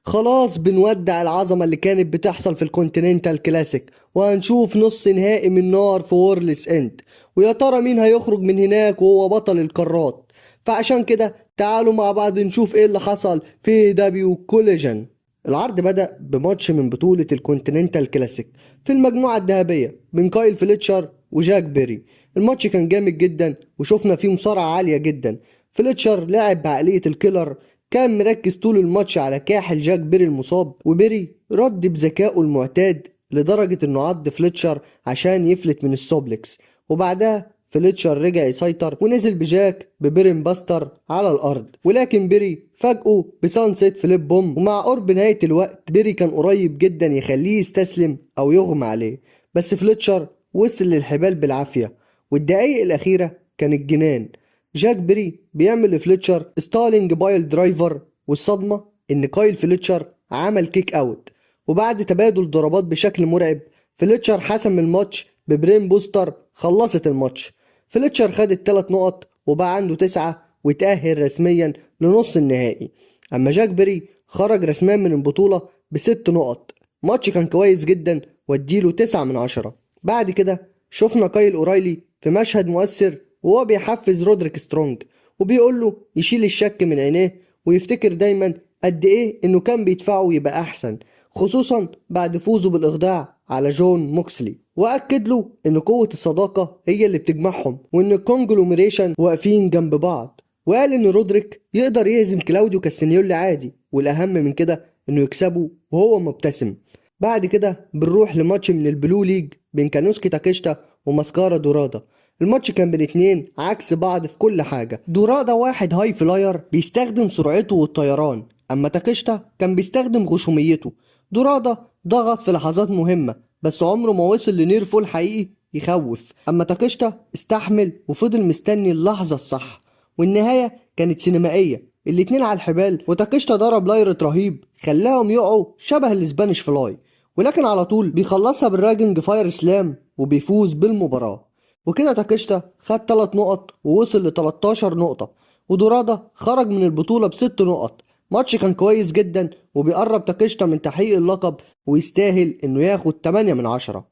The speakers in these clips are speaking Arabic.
خلاص بنودع العظمة اللي كانت بتحصل في الكونتيننتال كلاسيك، وهنشوف نص نهائي من نار في وورلس اند. ويا ترى مين هيخرج من هناك وهو بطل القارات؟ فعشان كده تعالوا مع بعض نشوف ايه اللي حصل في دبليو كوليجن. العرض بدأ بماتش من بطولة الكونتيننتال كلاسيك في المجموعة الذهبية بين كايل فليتشر وجاك بيري. الماتش كان جامد جدا وشفنا فيه مصارعة عالية جدا. فليتشر لعب بعقلية الكيلر، كان مركز طول الماتش على كاحل جاك بيري المصاب، وبيري رد بذكائه المعتاد لدرجة انه عض فليتشر عشان يفلت من السوبلكس. وبعدها فليتشر رجع يسيطر ونزل بجاك ببيرن باستر على الارض، ولكن بيري فاجئه بسانسيت فليب بوم. ومع قرب نهاية الوقت بيري كان قريب جدا يخليه يستسلم او يغمى عليه، بس فليتشر وصل للحبال بالعافية. والدقايق الأخيرة كانت جنان. جاك بيري بيعمل لفليتشر ستالينج بايل درايفر، والصدمة إن كايل فليتشر عمل كيك أوت. وبعد تبادل ضربات بشكل مرعب فليتشر حسم الماتش ببرين بوستر، خلصت الماتش. فليتشر خد الثلاث نقط وبقى عنده 9 وتأهل رسميا لنص النهائي. أما جاك بيري خرج رسميا من البطولة ب6 نقط. ماتش كان كويس جدا واديله 9/10. بعد كده شفنا كايل أورايلي في مشهد مؤثر وهو بيحفز رودريك سترونج، وبيقول له يشيل الشك من عينيه ويفتكر دايما قد ايه انه كان بيدفعه يبقى احسن، خصوصا بعد فوزه بالاخضاع على جون موكسلي. واكد له ان قوة الصداقة هي اللي بتجمعهم وان الكونجلوميريشن واقفين جنب بعض. وقال ان رودريك يقدر يهزم كلاوديو كاستنيولي عادي، والاهم من كده انه يكسبه وهو مبتسم. بعد كده بنروح لماتش من البلو ليج بين كانوسكي تاكيشتا وماسكارا دورادا. الماتش كان بين اتنين عكس بعض في كل حاجة. دورادا واحد هاي فلاير بيستخدم سرعته والطيران، اما تاكيشتا كان بيستخدم غشوميته. دورادا ضغط في لحظات مهمة بس عمره ما وصل لنير فول حقيقي يخوف، اما تاكيشتا استحمل وفضل مستني اللحظة الصح. والنهاية كانت سينمائية، الاتنين على الحبال وتاكيشتا ضرب لايرت رهيب خلاهم يقعوا شبه الاسبانيش فلاي، ولكن على طول بيخلصها بالراجنج فاير سلام وبيفوز بالمباراة. وكده تاكيشتا خد 3 نقط ووصل ل 13 نقطة، ودورادا خرج من البطولة ب6 نقط. ماتش كان كويس جدا وبيقرب تاكيشتا من تحقيق اللقب ويستاهل انه ياخد 8/10.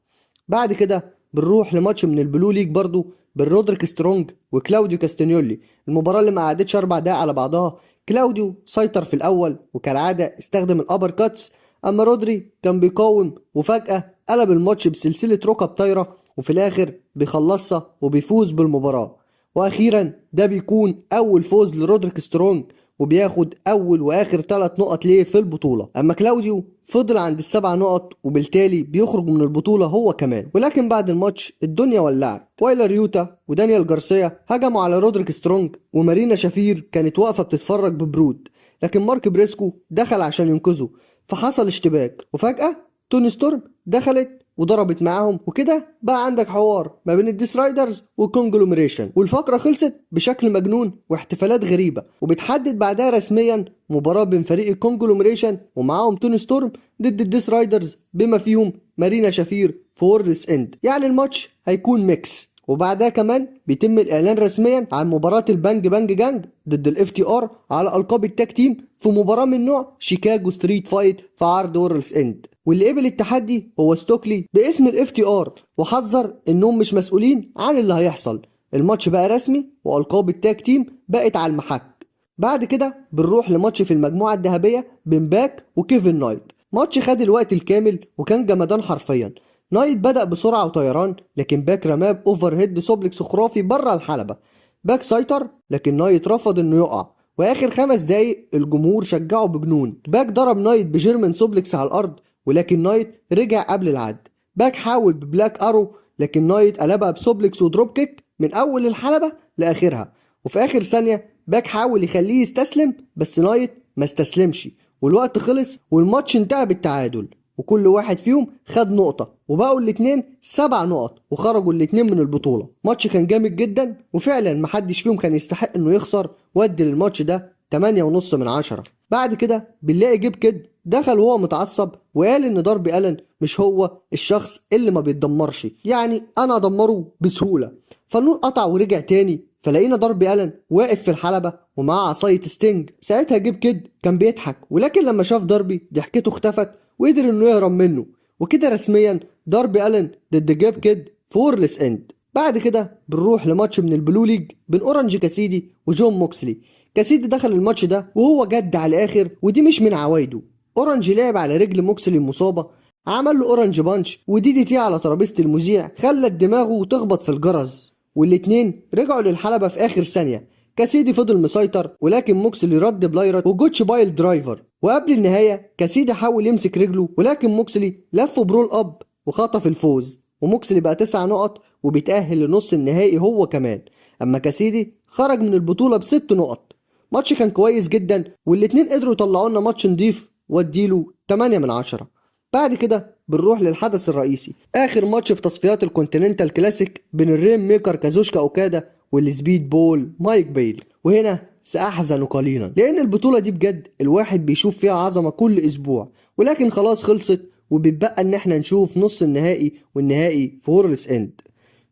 بعد كده بنروح لماتش من البلو ليج برضو بين رودريك سترونج وكلاوديو كاستانيولي. المباراة اللي ما قعدتش 4 دقايق على بعضها. كلاوديو سيطر في الأول وكالعادة استخدم الأبر كاتس، أما رودري كان بيقاوم وفجأة قلب الماتش بسلسلة ركب طايرة، وفي الآخر بيخلصها وبيفوز بالمباراة. وأخيرا ده بيكون أول فوز لرودريك سترونج وبياخد أول وآخر 3 نقط ليه في البطولة. أما كلاوديو فضل عند ال7 نقط وبالتالي بيخرج من البطولة هو كمان. ولكن بعد الماتش الدنيا ولعت. وايلر يوتا ودانيال جارسيا هجموا على رودريك سترونج، ومارينا شافير كانت واقفة بتتفرج ببرود، لكن مارك بريسكو دخل عشان ينقذه. فحصل اشتباك وفجأة توني ستورم دخلت وضربت معاهم، وكده بقى عندك حوار ما بين الديس رايدرز والكونجلوميريشن. والفقرة خلصت بشكل مجنون واحتفالات غريبة، وبتحدد بعدها رسميا مباراة بين فريق الكونجلوميريشن ومعاهم توني ستورم ضد الديس رايدرز بما فيهم مارينا شافير في وورلس اند. يعني الماتش هيكون ميكس. وبعدها كمان بيتم الاعلان رسميا عن مباراة البانج بانج جانج ضد الاف تي ار على القاب التاج تيم في مباراة من نوع شيكاغو ستريت فايت في عرض وورلس اند. واللي قبل التحدي هو ستوكلي باسم الاف تي ار، وحذر انهم مش مسؤولين عن اللي هيحصل. الماتش بقى رسمي والقاب التاج تيم بقت على المحك. بعد كده بنروح لماتش في المجموعة الذهبية بين باك وكيفن نايت. ماتش خد الوقت الكامل وكان جمدان حرفيا. نايت بدأ بسرعة وطيران، لكن باك رماه بأوفر هيد سوبلكس خرافي بره الحلبة. باك سيطر لكن نايت رفض انه يقع، واخر 5 دقايق الجمهور شجعه بجنون. باك ضرب نايت بجيرمان سوبلكس على الارض، ولكن نايت رجع قبل العد. باك حاول ببلاك ارو، لكن نايت قلبها بسوبلكس ودروب كيك من اول الحلبة لاخرها. وفي اخر ثانية باك حاول يخليه يستسلم بس نايت ما استسلمش، والوقت خلص والماتش انتهى بالتعادل، وكل واحد فيهم خد نقطة وبقوا الاتنين 7 نقط وخرجوا الاتنين من البطولة. ماتش كان جامد جدا وفعلا محدش فيهم كان يستحق انه يخسر، وادي للماتش ده 8.5/10. بعد كده بنلاقي جيب كيد دخل وهو متعصب وقال ان داربي ألن مش هو الشخص اللي ما بيتدمرش، يعني انا ادمره بسهولة. فالنور قطع ورجع تاني فلقينا داربي ألين واقف في الحلبة ومعاه عصاية ستينج. ساعتها جيب كيد كان بيضحك، ولكن لما شاف داربي ضحكته اختفت وقدر انه يهرب منه. وكده رسميا داربي ألين ضد جيب كيد في وورلس اند. بعد كده بنروح لماتش من البلو ليج بين اورنج كاسيدي وجون موكسلي. كاسيدي دخل الماتش ده وهو جد على الاخر، ودي مش من عوايده. اورنج لعب على رجل موكسلي المصابة، عمل له اورنج بانش ودي دي تي على ترابيزة المذيع خلت دماغه تخبط في الجرس، والاتنين رجعوا للحلبة في آخر ثانية. كاسيدي فضل مسيطر، ولكن موكسلي رد بلايرت وجوتش بايل درايفر. وقبل النهاية كاسيدي حاول يمسك رجله، ولكن موكسلي لف برول اب وخطف الفوز. وموكسلي بقى 9 نقط وبيتأهل لنص النهائي هو كمان. أما كاسيدي خرج من البطولة ب6 نقط. ماتش كان كويس جدا، والاتنين قدروا يطلعوا لنا ماتش نضيف واديله 8 من 10. بعد كده بنروح للحدث الرئيسي، اخر ماتش في تصفيات الكونتيننتال كلاسيك بين الريم ميكر كازوشكا اوكادا والسبيد بول مايك بيل. وهنا سأحزن قليلا، لان البطولة دي بجد الواحد بيشوف فيها عظمة كل اسبوع، ولكن خلاص خلصت وبيتبقى ان احنا نشوف نص النهائي والنهائي في وورلس اند.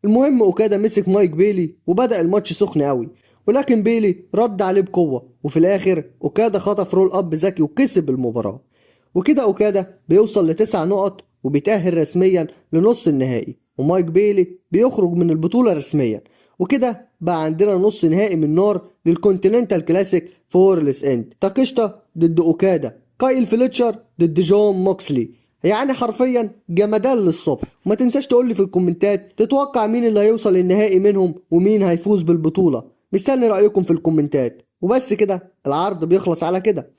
المهم اوكادا مسك مايك بيلي وبدأ الماتش سخن قوي، ولكن بيلي رد عليه بقوة، وفي الاخر اوكادا خطف رول اب ذكي وكسب المباراة. وكده اوكادا بيوصل ل9 نقط وبيتأهل رسميا لنص النهائي، ومايك بيلي بيخرج من البطولة رسميا. وكده بقى عندنا نص نهائي من نار للكونتيننتال كلاسيك في وورلس اند. تاكيشتا ضد اوكادا، كايل فليتشر ضد جون موكسلي، يعني حرفيا جمدان للصبح. وما تنساش تقولي في الكومنتات تتوقع مين اللي هيوصل النهائي منهم ومين هيفوز بالبطولة. مستني رأيكم في الكومنتات. وبس كده العرض بيخلص على كده.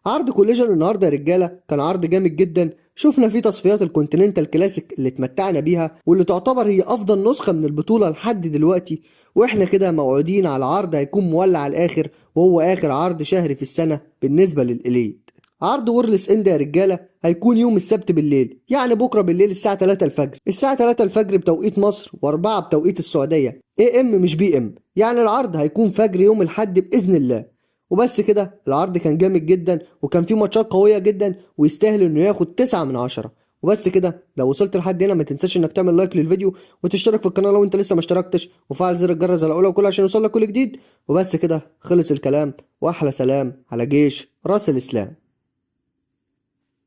عرض كوليجن النهارده يا رجاله كان عرض جامد جدا. شفنا فيه تصفيات الكونتيننتال كلاسيك اللي اتمتعنا بيها، واللي تعتبر هي افضل نسخه من البطوله لحد دلوقتي. واحنا كده موعودين على عرض هيكون مولع على الاخر، وهو اخر عرض شهري في السنه بالنسبه للإليت. عرض وورلس اند يا رجاله هيكون يوم السبت بالليل، يعني بكره بالليل الساعه 3 الفجر، الساعه 3 الفجر بتوقيت مصر و4 بتوقيت السعوديه، اي ام مش بي ام. يعني العرض هيكون فجر يوم الاحد باذن الله. وبس كده العرض كان جامد جدا، وكان فيه ماتشات قوية جدا ويستاهل انه ياخد 9 من 10. وبس كده لو وصلت لحد هنا ما تنساش انك تعمل لايك للفيديو وتشترك في القناة لو انت لسه ما اشتركتش، وفعل زر الجرس على الاولى وكل عشان يوصلك كل جديد. وبس كده خلص الكلام، واحلى سلام على جيش راس الاسلام.